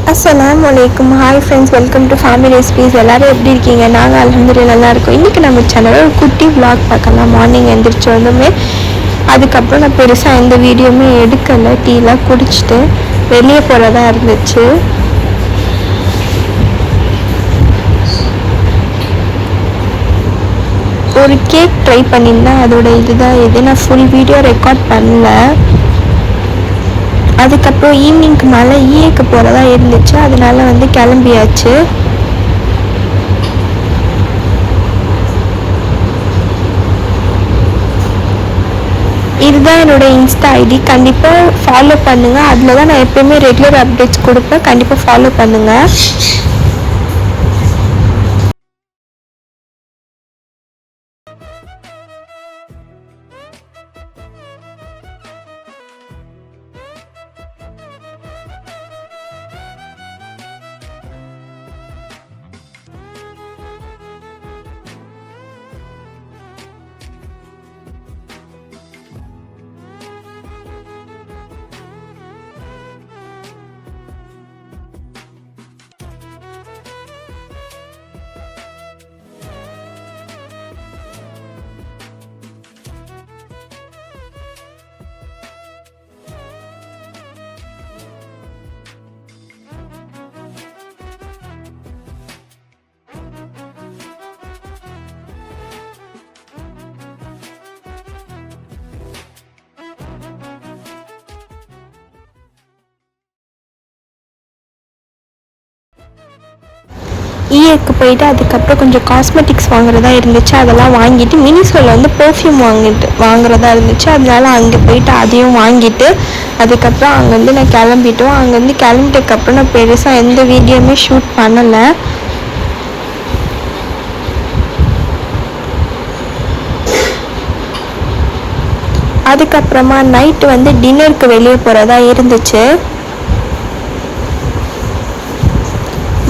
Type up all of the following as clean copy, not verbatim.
அஸ்ஸலாமு அலைக்கும். Hi friends, welcome to family recipes. எல்லோரும் எப்படி இருக்கீங்க? நாங்கள் அல்ஹம்துலில்லாஹ் நல்லா இருக்கோம். இன்றைக்கி நம்ம சேனலில் ஒரு குட்டி vlog பார்க்கலாம். மார்னிங் எழுந்திரிச்சு வந்தோமே, அதுக்கப்புறம் நான் பெருசாக எந்த வீடியோவுமே எடுக்கலை. டீலாம் குடிச்சிட்டு வெளியே போகிறதா இருந்துச்சு. ஒரு கேக் ட்ரை பண்ணியிருந்தேன். அதோட இதுதான் இது. நான் ஃபுல் வீடியோ ரெக்கார்ட் பண்ணல. அதுக்கப்புறம் ஈவினிங்க்கு மேலே ஈஏக்கு போகிறதா இருந்துச்சு. அதனால கிளம்பியாச்சு. இதுதான் என்னோடய இன்ஸ்டா ஐடி. கண்டிப்பாக ஃபாலோ பண்ணுங்கள். அதில் தான் நான் எப்போயுமே ரெகுலர் அப்டேட்ஸ் கொடுப்பேன். கண்டிப்பாக ஃபாலோ பண்ணுங்கள். ஈஏக்கு போயிட்டு அதுக்கப்புறம் கொஞ்சம் காஸ்மெட்டிக்ஸ் வாங்குறதா இருந்துச்சு. அதெல்லாம் வாங்கிட்டு மினிசோவில் பெர்ஃப்யூம் வாங்குறதா இருந்துச்சு. அதனால அங்கே போயிட்டு அதையும் வாங்கிட்டு அதுக்கப்புறம் அங்கேருந்து நான் கிளம்பிட்டோம். அங்கேருந்து கிளம்பிட்டதுக்கப்புறம் நான் பெருசாக எந்த வீடியோவுமே ஷூட் பண்ணலை. அதுக்கப்புறமா நைட்டு டின்னருக்கு வெளியே போகிறதா இருந்துச்சு.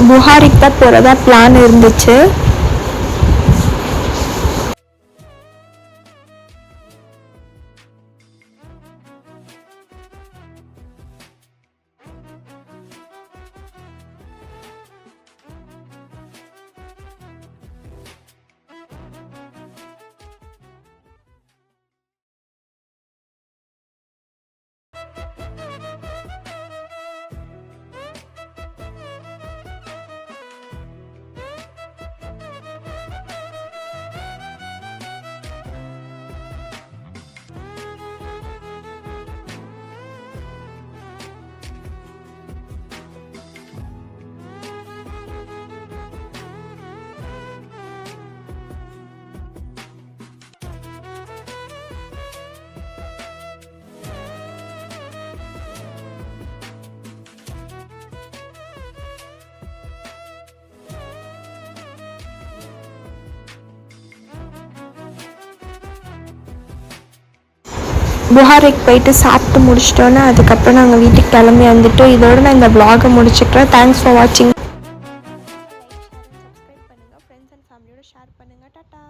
புகாரிக்கு தான் போகிறதா பிளான் இருந்துச்சு. புகாரிக்கு போயிட்டு சாப்பிட்டு முடிச்சிட்டோன்னா அதுக்கப்புறம் நாங்கள் வீட்டுக்கு கிளம்பி வந்துட்டோம். இதோடு நான் இந்த vlog முடிச்சுக்கிறேன். தேங்க்ஸ் ஃபார் வாட்சிங். லைக், ஷேர், சப்ஸ்கிரைப் பண்ணுங்கள். ஃப்ரெண்ட்ஸ் அண்ட் ஃபேமிலியோட ஷேர் பண்ணுங்கள். டாட்டா.